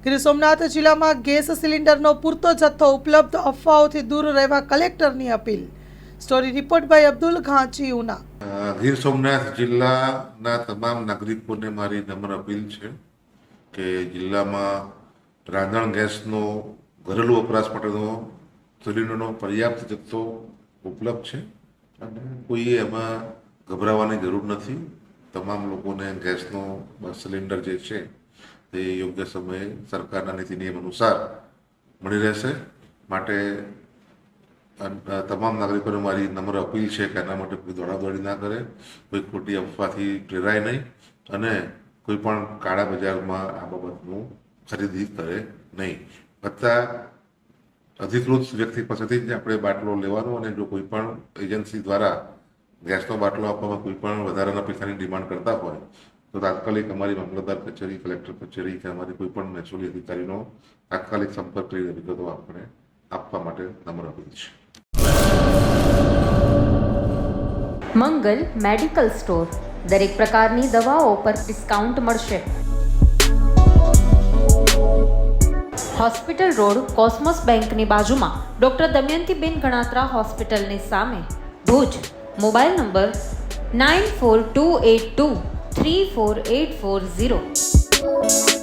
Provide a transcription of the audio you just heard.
ગીર સોમનાથ જિલ્લામાં ગેસ સિલિન્ડરનો પૂરતો જથ્થો ઉપલબ્ધ, અફવાઓથી દૂર રહેવા કલેક્ટરની appeal. Story report by Abdul Ghanchi Una. Gir Somnath જિલ્લાના તમામ નાગરિકોને મારી નમ્ર અપીલ છે કે જિલ્લામાં રાંધણ ગેસનો ઘરેલું વપરાશ માટેનો સિલિન્ડરનો પર્યાપ્ત જથ્થો ઉપલબ્ધ છે અને કોઈએ એમાં ગભરાવાની જરૂર નથી. તમામ લોકોને ગેસનો સિલિન્ડર જે છે તે યોગ્ય સમયે સરકારના નીતિ નિયમ અનુસાર મળી રહેશે. માટે તમામ નાગરિકોને મારી નમ્ર અપીલ છે કે એના માટે કોઈ દોડાદોડી ના કરે, કોઈ ખોટી અફવાથી પ્રેરાય નહીં અને કોઈ પણ કાળા બજારમાં આ બાબતનું ખરીદી કરે નહીં. છતાં અધિકૃત વ્યક્તિ પાસેથી જ આપણે બાટલો લેવાનો અને જો કોઈ પણ એજન્સી દ્વારા ગેસનો બાટલો આપવામાં કોઈ પણ વધારાના પૈસાની ડિમાન્ડ કરતા હોય તો તાત્કાલિક અમારી મામલતદાર કચેરી, કલેક્ટર કચેરી કે અમારી કોઈ પણ મહેસૂલી અધિકારીનો તાત્કાલિક સંપર્ક કરીને વિગતો આપણે આપવા માટે નમ્ર અપીલ છે. મંગલ મેડિકલ સ્ટોર, દરેક પ્રકારની દવાઓ પર ડિસ્કાઉન્ટ મળશે. હોસ્પિટલ રોડ, કોસ્મોસ બેંકની બાજુમાં, ડોક્ટર દમયંતીબેન ગણાત્રા હોસ્પિટલની સામે, ભુજ. Mobile number 9428234840.